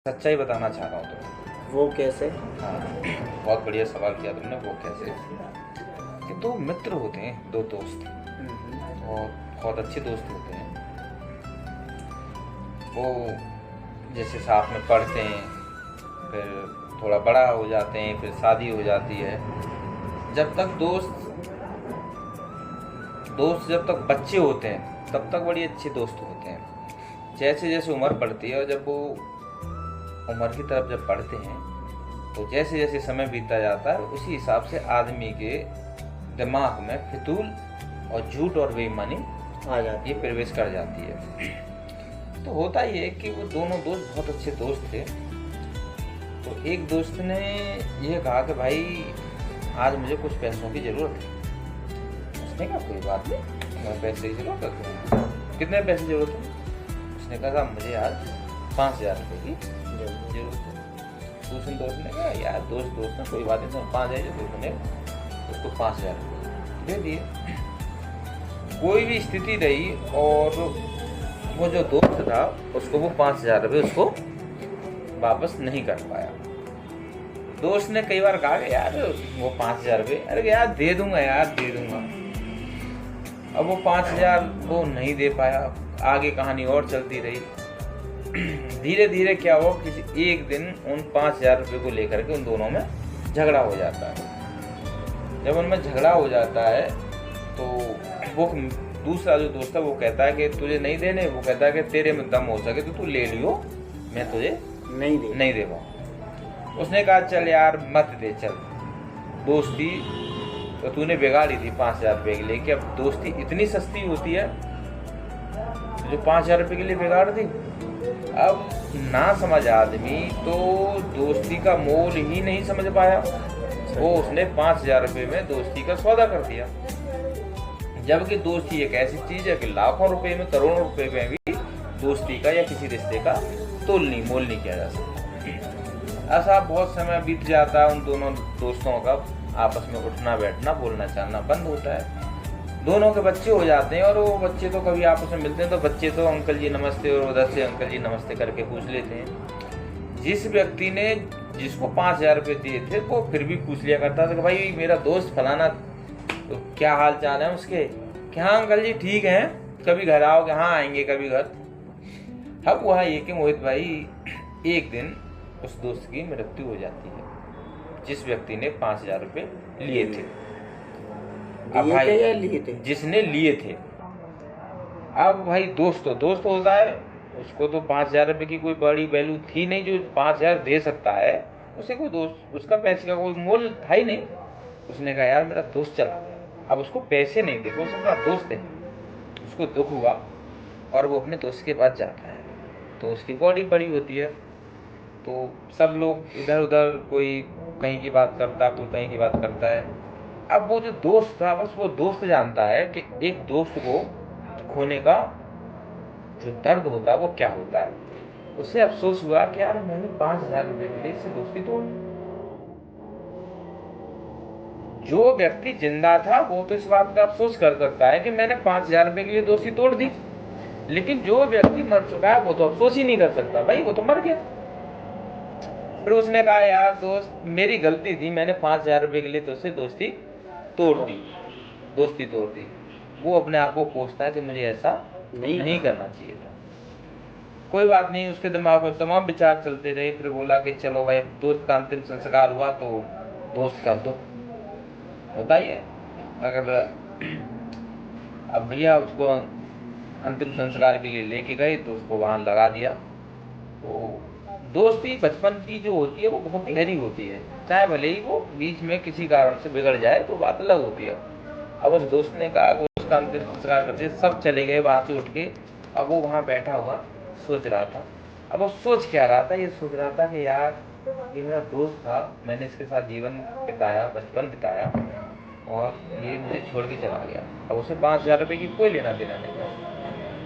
सच्चाई बताना चाह रहा हूँ तुम्हें। वो कैसे? हाँ, बहुत बढ़िया सवाल किया तुमने। वो कैसे कि दो मित्र होते हैं, दो दोस्त, और बहुत अच्छे दोस्त होते हैं। वो जैसे साथ में पढ़ते हैं, फिर थोड़ा बड़ा हो जाते हैं, फिर शादी हो जाती है। जब तक दोस्त जब तक बच्चे होते हैं तब तक बड़ी अच्छे दोस्त होते हैं। जैसे जैसे उम्र बढ़ती है और जब वो उम्र की तरफ जब बढ़ते हैं तो जैसे जैसे समय बीतता जाता है उसी हिसाब से आदमी के दिमाग में फितूल और झूठ और बेईमानी आ जाती ये प्रवेश कर जाती है। तो होता ये है कि वो दोनों दोस्त बहुत अच्छे दोस्त थे। तो एक दोस्त ने ये कहा कि भाई आज मुझे कुछ पैसों की ज़रूरत है। उसने कहा कोई बात नहीं, मैं पैसे की ज़रूरत है। कितने पैसे की ज़रूरत है? उसने कहा मुझे आज 5,000 रुपये की जरूरत है। दूसरे दोस्त ने कहा यार दोस्त ने कोई बात नहीं, 5,000 जो दोस्त ने उसको 5,000 रुपये दे दिए। कोई भी स्थिति रही और वो जो दोस्त था उसको वो 5,000 रुपये उसको वापस नहीं कर पाया। दोस्त ने कई बार कहा यार वो 5,000 रुपये, अरे यार दे दूंगा यार दे दूंगा। अब वो 5,000 वो नहीं दे पाया। आगे कहानी और चलती रही। धीरे धीरे क्या हुआ, किसी एक दिन उन 5,000 रुपये को लेकर के उन दोनों में झगड़ा हो जाता है। जब उनमें झगड़ा हो जाता है तो वो दूसरा जो दोस्त है वो कहता है कि तुझे नहीं देने, वो कहता है कि तेरे में दम हो सके तो तू ले लियो, मैं तुझे नहीं दे पाऊँ। उसने कहा चल यार मत दे, चल दोस्ती तो तूने बिगाड़ी थी 5,000 रुपये के लिए, कि अब दोस्ती इतनी सस्ती होती है जो 5,000 रुपये के लिए बिगाड़ दी। अब ना समझ आदमी तो दोस्ती का मोल ही नहीं समझ पाया। वो उसने 5,000 रुपये में दोस्ती का सौदा कर दिया, जबकि दोस्ती एक ऐसी चीज है कि लाखों रुपए में, करोड़ों रुपए में भी दोस्ती का या किसी रिश्ते का मोल नहीं किया जा सकता। ऐसा बहुत समय बीत जाता है, उन दोनों दोस्तों का आपस में उठना बैठना, बोलना चालना बंद होता है। दोनों के बच्चे हो जाते हैं और वो बच्चे तो कभी आपस में मिलते हैं तो बच्चे तो अंकल जी नमस्ते और उधर से अंकल जी नमस्ते करके पूछ लेते हैं। जिस व्यक्ति ने जिसको 5,000 रुपये दिए थे वो फिर भी पूछ लिया करता था कि भाई मेरा दोस्त फलाना तो क्या हाल चाल है उसके, क्या अंकल जी ठीक हैं, कभी घर आओगे? हाँ आएंगे कभी घर। अब वह ये कि मोहित भाई एक दिन उस दोस्त की मृत्यु हो जाती है जिस व्यक्ति ने 5,000 रुपये लिए थे। अब भाई लिए थे जिसने लिए थे, अब भाई दोस्त होता है, उसको तो 5,000 रुपये की कोई बड़ी वैल्यू थी नहीं। जो 5,000 दे सकता है उसे कोई दोस्त, उसका पैसे का कोई मोल था ही नहीं। उसने कहा यार मेरा दोस्त चला गया, अब उसको पैसे नहीं दे, वो उसका दोस्त है। उसको दुख हुआ और वो अपने दोस्त के पास जाता है तो उसकी बॉडी बड़ी होती है। तो सब लोग इधर उधर, कोई कहीं की बात करता है, कोई कहीं की बात करता है। अब वो जो दोस्त था बस वो दोस्त जानता है कि एक दोस्त को खोने का जो दर्द होता है वो क्या होता है। उसे अफसोस हुआ कि यार मैंने 5,000 रुपये के लिए इससे दोस्ती तोड़। जो व्यक्ति जिंदा था वो तो इस बात का अफसोस कर सकता है कि मैंने 5,000 रुपये के लिए दोस्ती तोड़ दी, लेकिन जो व्यक्ति मर चुका है वो तो अफसोस ही नहीं कर सकता, भाई वो तो मर गया। फिर उसने कहा यार दोस्त मेरी गलती थी, मैंने 5,000 रुपये के लिए तुझसे दोस्ती तोड़ दी। वो अपने आप को कोसता है कि मुझे ऐसा नहीं करना चाहिए था। कोई बात नहीं, उसके दिमाग में तमाम विचार चलते रहे। फिर बोला कि चलो भाई दोस्त का अंतिम संस्कार हुआ तो दोस्त का दुख होता ही है। अगर अब भैया उसको अंतिम संस्कार के लिए लेके गए तो उसको वहां लगा दिया। तो दोस्ती बचपन की जो होती है वो बहुत गहरी होती है, चाहे भले ही वो बीच में किसी कारण से बिगड़ जाए तो बात अलग होती है। अब उस दोस्त ने कहा कि उसका अंतिम संस्कार करते सब चले गए वहां से उठ के। अब वो वहां बैठा हुआ सोच रहा था। अब वो सोच क्या रहा था, ये सोच रहा था कि यार ये मेरा दोस्त था, मैंने इसके साथ जीवन बिताया, बचपन बिताया, और ये मुझे छोड़ के चला गया। अब उसे 5,000 रुपये की कोई लेना देना नहीं था।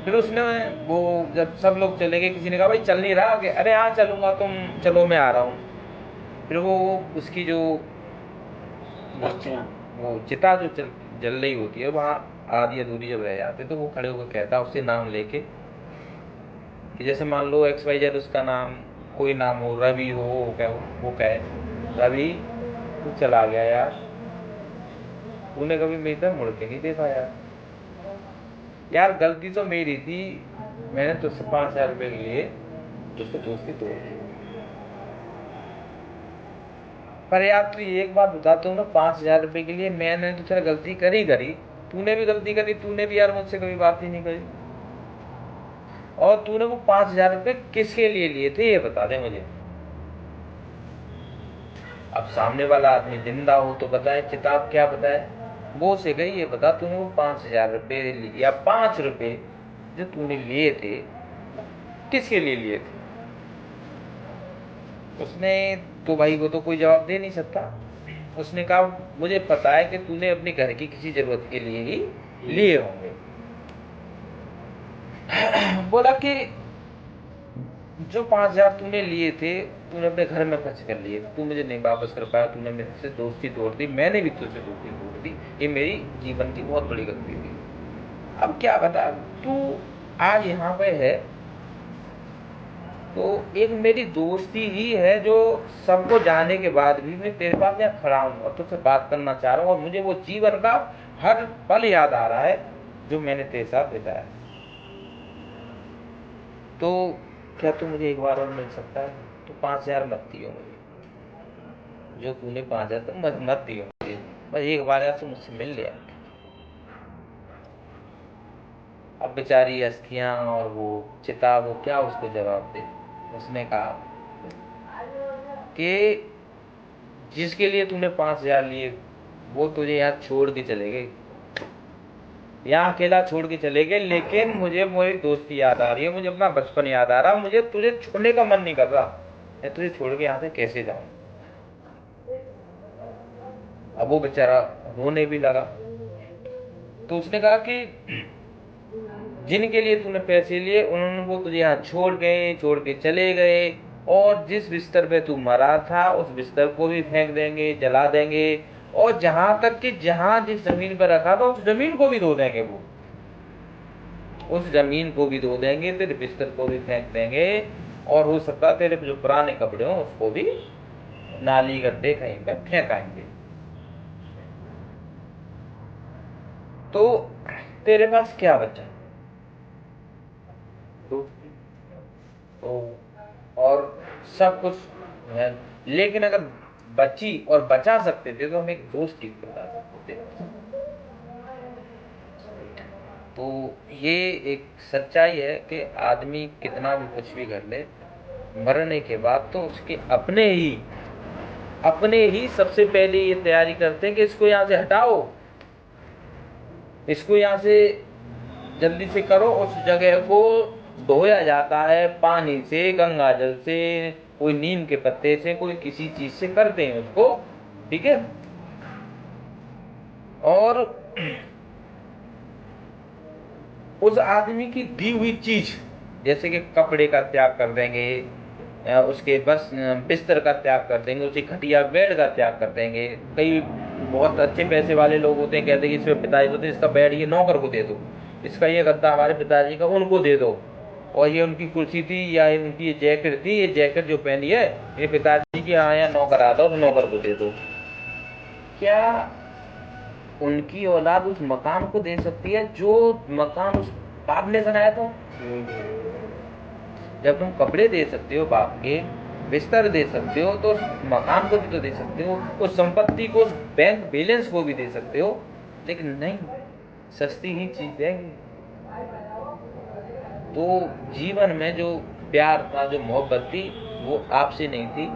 फिर उसने वो जब सब लोग चले गए, किसी ने कहा भाई चल नहीं रहा, कि अरे हाँ चलूंगा, तुम चलो मैं आ रहा हूँ। फिर वो उसकी जो वो चिता जो जल रही होती है वहाँ आधी अधूरी जब रह जाते तो वो खड़े होकर कहता उससे नाम लेके कि जैसे मान लो XYZ उसका नाम कोई नाम हो, रवि हो, क्या वो कहे रवि तू चला गया यार, तूने कभी मेरी तरफ मुड़ के नहीं देखा यार। यार गलती तो मेरी थी, मैंने तुझसे 5,000 रुपए के लिए तुझसे दोस्ती तोड़ दी। पर यार तू एक बात बताता हूँ ना, 5,000 रुपए के लिए मैंने तो तेरा गलती करी, तूने भी गलती करी, तूने भी यार मुझसे कभी बात ही नहीं करी। और तूने वो 5,000 रुपए किसके लिए लिए थे ये बता दे मुझे। अब सामने वाला आदमी जिंदा हो तो बताए, किताब क्या बताए, वो से गई ये बता, तूने वो 5,000 रुपए या 5 रुपए जो तूने लिए थे किसके लिए लिए थे। उसने तो भाई वो तो कोई जवाब दे नहीं सकता। उसने कहा मुझे पता है कि तूने अपने घर की किसी जरूरत के लिए ही लिए होंगे। बोला कि जो 5,000 तूने लिए थे तूने अपने घर में खर्च कर लिए, तू मुझे नहीं वापस कर पाया, तूने मेरे से दोस्ती तोड़ दी, मैंने भी तुझसे दोस्ती तोड़ दी, ये मेरी जीवन की बहुत बड़ी गलती थी। अब क्या बता, तू आज यहाँ पे है तो एक मेरी दोस्ती ही है जो सबको जाने के बाद भी मैं तेरे पास यहाँ खड़ा हूँ और तुझसे बात करना चाह रहा हूँ, और मुझे वो जीवन का हर पल याद आ रहा है जो मैंने तेरे साथ बिताया। तो क्या तू मुझे एक बार और मिल सकता है। तो 5,000 मत दियो मुझे, जो तूने 5,000 तो मत दियो मुझे, बस एक बार यार तू मुझसे मिल लिया। अब बेचारी अस्थियां और वो चिता वो क्या उसको जवाब दे। उसने कहा कि जिसके लिए तूने 5,000 लिए वो तुझे यहाँ छोड़ के चले गए, यहाँ अकेला छोड़ के चले गए, लेकिन मुझे मेरी दोस्ती याद आ रही है, मुझे अपना बचपन याद आ रहा, मुझे तुझे छोड़ने का मन नहीं कर रहा, मैं तुझे छोड़ के यहाँ से कैसे जाऊं। अब वो बेचारा रोने भी लगा। तो उसने कहा कि जिनके लिए तूने पैसे लिए उन्होंने वो तुझे यहाँ छोड़ गए, छोड़ के चले गए, और जिस बिस्तर पे तू मरा था उस बिस्तर को भी फेंक देंगे, जला देंगे, और जहां तक कि जहां जिस जमीन पर रखा था उस जमीन को भी धो देंगे, वो उस जमीन को भी धो देंगे, तेरे बिस्तर को भी फेंक देंगे, और हो सकता है तेरे जो पुराने कपड़े हो उसको भी नाली गड्ढे कहीं पे फेंकाएंगे। तो तेरे पास क्या बचा, दोस्ती तो और सब कुछ है। लेकिन अगर बची और बचा सकते थे तो हम एक दोस्त ठीक बता सकते थे। तो ये एक सच्चाई है कि आदमी कितना भी कुछ भी कर ले, मरने के बाद तो उसके अपने ही सबसे पहले ये तैयारी करते हैं कि इसको यहाँ से हटाओ, इसको यहाँ से जल्दी से करो। उस जगह को धोया जाता है पानी से, गंगा जल से, कोई नीम के पत्ते से, कोई किसी चीज से करते हैं उसको, ठीक है। और उस आदमी की दी हुई चीज जैसे कि कपड़े का त्याग कर देंगे, उसके बस बिस्तर का त्याग कर देंगे, उसकी खटिया बेड का त्याग कर देंगे। कई बहुत अच्छे पैसे वाले लोग होते हैं, कहते हैं कि इसमें पिताजी होते हैं, इसका बेड ये नौकर को दे दो, इसका ये गद्दा हमारे पिताजी का उनको दे दो, और ये उनकी कुर्सी थी या उनकी ये जैकेट थी, ये जैकेट जो पहनी है ये पिताजी की यहाँ नौकर आता है, उस नौकर को दे दो। क्या उनकी औलाद उस मकान को दे सकती है जो मकान उस बाप ने बनाया था। जब तुम कपड़े दे सकते हो बाप के, बिस्तर दे सकते हो, तो उस मकान को भी तो दे सकते हो, उस संपत्ति को, उस बैंक बैलेंस को भी दे सकते हो। लेकिन नहीं, सस्ती ही चीज देंगे। तो जीवन में जो प्यार था, जो मोहब्बत थी, वो आपसे नहीं थी,